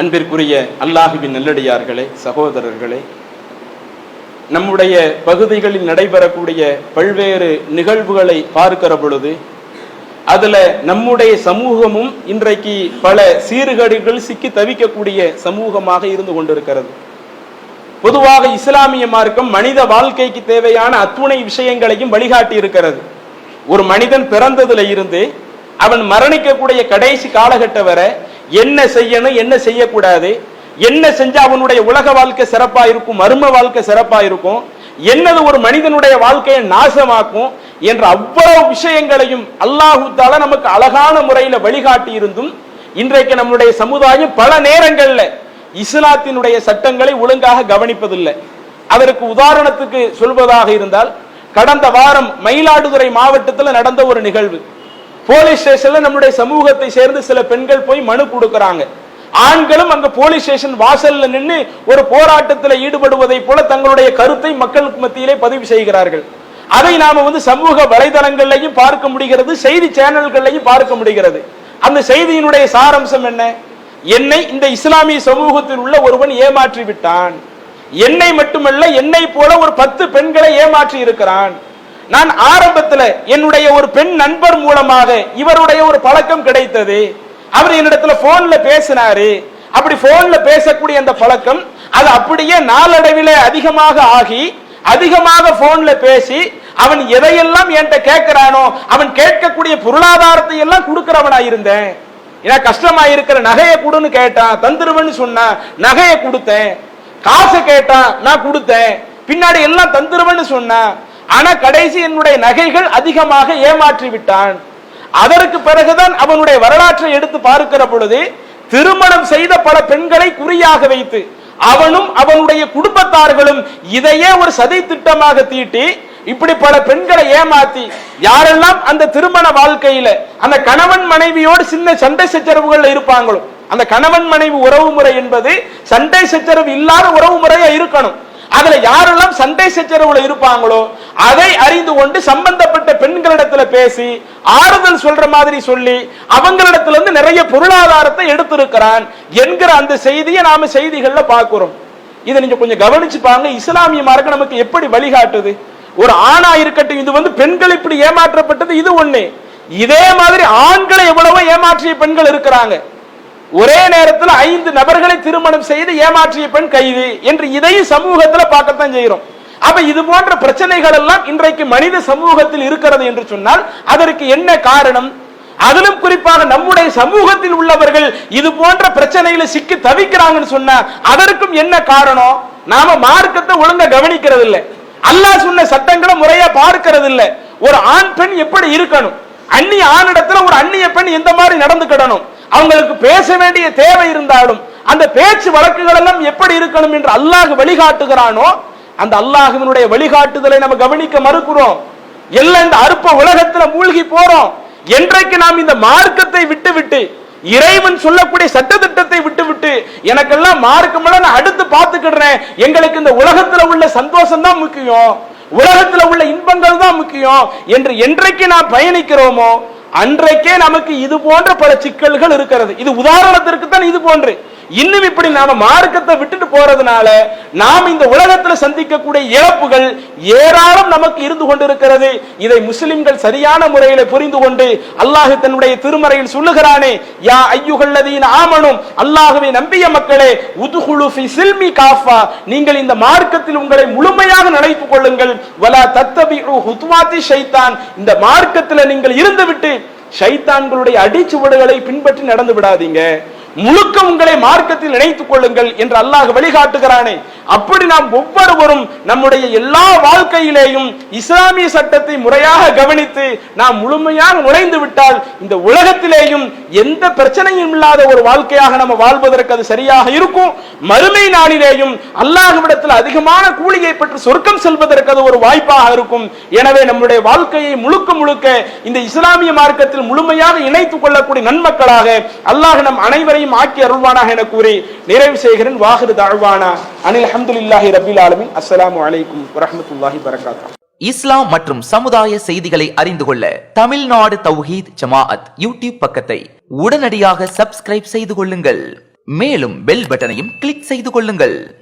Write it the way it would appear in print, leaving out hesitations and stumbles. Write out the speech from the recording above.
அன்பிற்குரிய அல்லாஹுவின் நல்லடியார்களே, சகோதரர்களே, நம்முடைய பகுதிகளில் நடைபெறக்கூடிய பல்வேறு நிகழ்வுகளை பார்க்கிற பொழுது அதுல நம்முடைய சமூகமும் இன்றைக்கு பல சீர்கேடுகள் சிக்கி தவிக்கக்கூடிய சமூகமாக இருந்து கொண்டிருக்கிறது. பொதுவாக இஸ்லாமிய மார்க்கம் மனித வாழ்க்கைக்கு தேவையான அத்துணை விஷயங்களையும் வழிகாட்டி இருக்கிறது. ஒரு மனிதன் பிறந்ததுல இருந்து அவன் மரணிக்கக்கூடிய கடைசி காலகட்டம் வரை என்ன செய்யணும், என்ன செய்யக்கூடாது, என்ன செஞ்சா அவனுடைய உலக வாழ்க்கை சிறப்பா இருக்கும், மர்ம வாழ்க்கை சிறப்பா இருக்கும், என்னது ஒரு மனிதனுடைய வாழ்க்கையை நாசமாக்கும் என்ற அவ்வளவு விஷயங்களையும் அல்லாஹு தஆலா நமக்கு அழகான முறையில வழிகாட்டி இருந்தும் இன்றைக்கு நம்முடைய சமுதாயம் பல நேரங்கள்ல இஸ்லாத்தினுடைய சட்டங்களை ஒழுங்காக கவனிப்பதில்லை. அதற்கு உதாரணத்துக்கு சொல்வதாக இருந்தால், கடந்த வாரம் மயிலாடுதுறை மாவட்டத்தில் நடந்த ஒரு நிகழ்வு. போலீஸ் ஸ்டேஷன்ல நம்முடைய சமூகத்தை சேர்ந்து சில பெண்கள் போய் மனு கொடுக்கறாங்க. ஆண்களும் அங்க போலீஸ் ஸ்டேஷன் வாசல்ல நின்று ஒரு போராட்டத்தில் ஈடுபடுவதை போல தங்களுடைய கருத்தை மக்களுக்கு மத்தியிலே பதிவு செய்கிறார்கள். அதை நாம சமூக வலைதளங்கள்லையும் பார்க்க முடிகிறது, செய்தி சேனல்கள்லையும் பார்க்க முடிகிறது. அந்த செய்தியினுடைய சாரம்சம் என்ன? என்னை இந்த இஸ்லாமிய சமூகத்தில் உள்ள ஒருவன் ஏமாற்றி விட்டான், என்னை மட்டுமல்ல என்னை போல ஒரு 10 பெண்களை ஏமாற்றி இருக்கிறான். நான் ஆரம்பத்தில் என்னுடைய ஒரு பெண் நண்பர் மூலமாக இவருடைய ஒரு பழக்கம் கிடைத்தது. அவர் என்னிடத்துல போன்ல பேசினாரு. அப்படி போன்ல பேசக்கூடிய அந்த பழக்கம் அது அப்படியே நாளடைவில் அதிகமாக ஆகி அதிகமாக போன்ல பேசி அவன் எதையெல்லாம் என்கிட்ட கேட்கிறானோ அவன் கேட்கக்கூடிய பொருளாதாரத்தை எல்லாம் கொடுக்கிறவனா இருந்தேன். ஏன்னா கஷ்டமா இருக்கிற நகையை கொடுன்னு கேட்டான், தந்துருவன்னு சொன்னா நகையை கொடுத்தேன். காசை கேட்டான், நான் கொடுத்தேன். பின்னாடி எல்லாம் தந்துருவன்னு சொன்னா, ஆனா கடைசி என்னுடைய நகைகள் அதிகமாக ஏமாற்றி விட்டான். அதற்கு பிறகுதான் அவனுடைய வரலாற்றை எடுத்து பார்க்கிற பொழுது திருமணம் செய்த பல பெண்களை குறியாக வைத்து அவனும் அவனுடைய குடும்பத்தார்களும் இதையே ஒரு சதி திட்டமாக தீட்டி இப்படி பல பெண்களை ஏமாத்தி யாரெல்லாம் அந்த திருமண வாழ்க்கையில அந்த கணவன் மனைவியோடு சின்ன சண்டை சச்சரவுகள் இருப்பாங்களோ, அந்த கணவன் மனைவி உறவு முறை என்பது சண்டை சச்சரவு இல்லாத உறவு முறையா இருக்கணும். அதுல யாரெல்லாம் சண்டை சச்சரவுல இருப்பாங்களோ அதை அறிந்து கொண்டு சம்பந்தப்பட்ட பெண்களிடத்துல பேசி ஆறுதல் சொல்ற மாதிரி சொல்லி அவங்களிடத்துல இருந்து நிறைய பொருளாதாரத்தை எடுத்திருக்கிறான் என்கிற அந்த செய்தியை நாம செய்திகள்ல பார்க்கிறோம். இதை நீங்க கொஞ்சம் கவனிச்சு பாருங்க. இஸ்லாமிய மார்க்கம் நமக்கு எப்படி வழிகாட்டுது? ஒரு ஆணா இருக்கட்டும், இது பெண்கள் இப்படி ஏமாற்றப்பட்டது இது ஒண்ணு. இதே மாதிரி ஆண்களை எவ்வளவோ ஏமாற்றிய பெண்கள் இருக்கிறாங்க. ஒரே நேரத்தில் 5 நபர்களை திருமணம் செய்து ஏமாற்றிய பெண் கைது என்று இதையும் சமூகத்தில் பார்க்கத்தான் செய்கிறோம். அப்ப இது போன்ற பிரச்சனைகள் எல்லாம் இன்றைக்கு மனித சமூகத்தில் இருக்கிறது என்று சொன்னால் அதற்கு என்ன காரணம்? அதிலும் குறிப்பாக நம்முடைய சமூகத்தில் உள்ளவர்கள் இது போன்ற பிரச்சனைகளை சிக்கி தவிக்கிறாங்கன்னு சொன்னா அதற்கும் என்ன காரணம்? நாம மார்க்கத்தை ஒழுங்கா கவனிக்கிறது இல்லை, அல்லாஹ் சொன்ன சட்டங்களை முறையா பார்க்கிறது இல்லை. ஒரு ஆண் பெண் எப்படி இருக்கணும், அந்நிய ஆணிடத்துல ஒரு அந்நிய பெண் எந்த மாதிரி நடந்துக்கிடணும், அவங்களுக்கு பேச வேண்டிய தேவை இருந்தாலும் அந்த பேச்சு வழக்குகள் எல்லாம் எப்படி இருக்கணும் என்று அல்லாஹ் வழிகாட்டுகிறானோ அந்த அல்லாஹ்வினுடைய வழிகாட்டுதலை நம்ம கவனிக்க மறுக்கிறோம். எல்லாம் இந்த அற்ப உலகத்துல மூழ்கி போறோம். என்றைக்கு நாம் இந்த மார்க்கத்தை விட்டு இறைவன் சொல்லக்கூடிய சட்டத்திட்டத்தை விட்டு எனக்கெல்லாம் மார்க்கமெல்லாம் நான் அடுத்து பார்த்துக்கிடுறேன், எங்களுக்கு இந்த உலகத்துல உள்ள சந்தோஷம் தான் முக்கியம், உலகத்துல உள்ள இன்பங்கள் தான் முக்கியம் என்று என்றைக்கு நாம் பயணிக்கிறோமோ அன்றைக்கே நமக்கு இது போன்ற பல சிக்கல்கள் இருக்கிறது. இது உதாரணத்திற்கு தான் இது போன்று. இன்னும் இப்படி நாம மார்க்கத்தை விட்டுட்டு போறதுனால நாம் இந்த உலகத்தில் சந்திக்கக்கூடிய இழப்புகள் ஏராளம் நமக்கு இருந்து கொண்டிருக்கிறது. இதை முஸ்லிம்கள் சரியான முறையில் புரிந்து கொண்டு அல்லாஹ் தன்னுடைய திருமறையில் சொல்லுகிறானே, யா அய்யுஹல்லதீன ஆமனு, அல்லாஹ்வை நம்பிய மக்களே, உதுகுலு ஃபி சில்மி காஃபா, நீங்கள் இந்த மார்க்கத்தில் உங்களை முழுமையாக நுழைத்துக் கொள்ளுங்கள், வலா தத்தபிஉ ஹுத்வாத்தி ஷைத்தான், இந்த மார்க்கத்தில் நீங்கள் இருந்துவிட்டு ஷைத்தான்களுடைய அடிச்சுவடுகளை பின்பற்றி நடந்து விடாதீங்க, முழுக்க உங்களை மார்க்கத்தில் இணைத்துக் கொள்ளுங்கள் என்று அல்லாஹ் வழிகாட்டுகிறானே. அப்படி நாம் ஒவ்வொருவரும் நம்முடைய எல்லா வாழ்க்கையிலேயும் இஸ்லாமிய சட்டத்தை முறையாக கவனித்து நாம் முழுமையாக நுழைந்து விட்டால் இந்த உலகத்திலேயும் எந்த பிரச்சனையும் இல்லாத ஒரு வாழ்க்கையாக நம்ம வாழ்வதற்கு அது சரியாக இருக்கும். மறுமை நாளிலேயும் அல்லாஹ்விடத்தில் அதிகமான கூலியை பெற்று சொர்க்கம் செல்வதற்கு அது ஒரு வாய்ப்பாக இருக்கும். எனவே நம்முடைய வாழ்க்கையை முழுக்க இந்த இஸ்லாமிய மார்க்கத்தில் முழுமையாக இணைத்துக் கொள்ளக்கூடிய நன்மக்களாக அல்லாஹ் நம் அனைவரையும் ஆக்கி அருள்வானாக என கூறி நிறைவு செய்கிறேன். வாஹிரு தஅவானா அனில் ஹம்துலில்லாஹி ரப்பில் ஆலமீன். அஸ்ஸலாமு அலைக்கும் வரஹ்மத்துல்லாஹி வபரகாத்துஹு. இஸ்லாம் மற்றும் சமுதாய செய்திகளை அறிந்து கொள்ள தமிழ்நாடு தௌஹீத் ஜமாஅத் யூடியூப் பக்கத்தை உடனடியாக சப்ஸ்கிரைப் செய்து கொள்ளுங்கள். மேலும் பெல் பட்டனையும் கிளிக் செய்து கொள்ளுங்கள்.